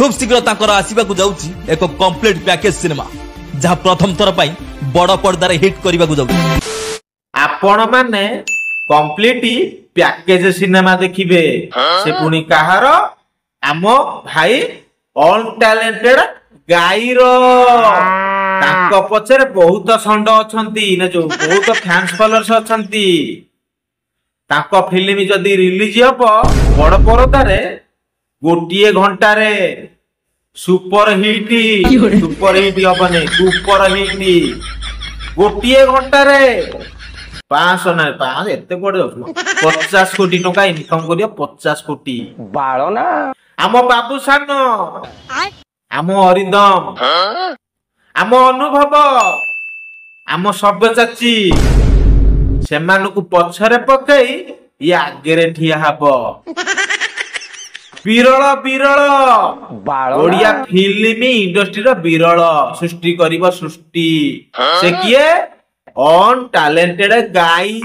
खूब शीघ्र आसवा जाऊँगी एक कंप्लीट पैकेज सिनेमा जहाँ प्रथम थर बड़ पर्दार हिट करने जाऊँ। आपण माने कंप्लीट पैकेज सिनेमा देखिबे से पुनी कहार आम भाई ऑल टैलेंटेड गाईरो ताको पछरे बहुत संड अछंती ने जो बहुत फैंस फॉलोअर्स अछंती ताको फिल्म जदी रिलीज हबो बड़ परदा रे गोटिए घंटा रे सुपर हिट हबने सुपर हिट गोटिए घंटा रे 500 ना 5 एते कोड 50 कोटी टका इनकम करियो 50 कोटी बाळो ना आम बाबू सानो आम अरिंदम आम अनुभव आम सभ्य चाची सेमानकु पछरे पकई ये आगे ठिया हबो विरल विरल ओडिया फिल्म इंडस्ट्री रो विरल सृष्टि करिवो सृष्टि से किए ऑन टैलेंटेड गाई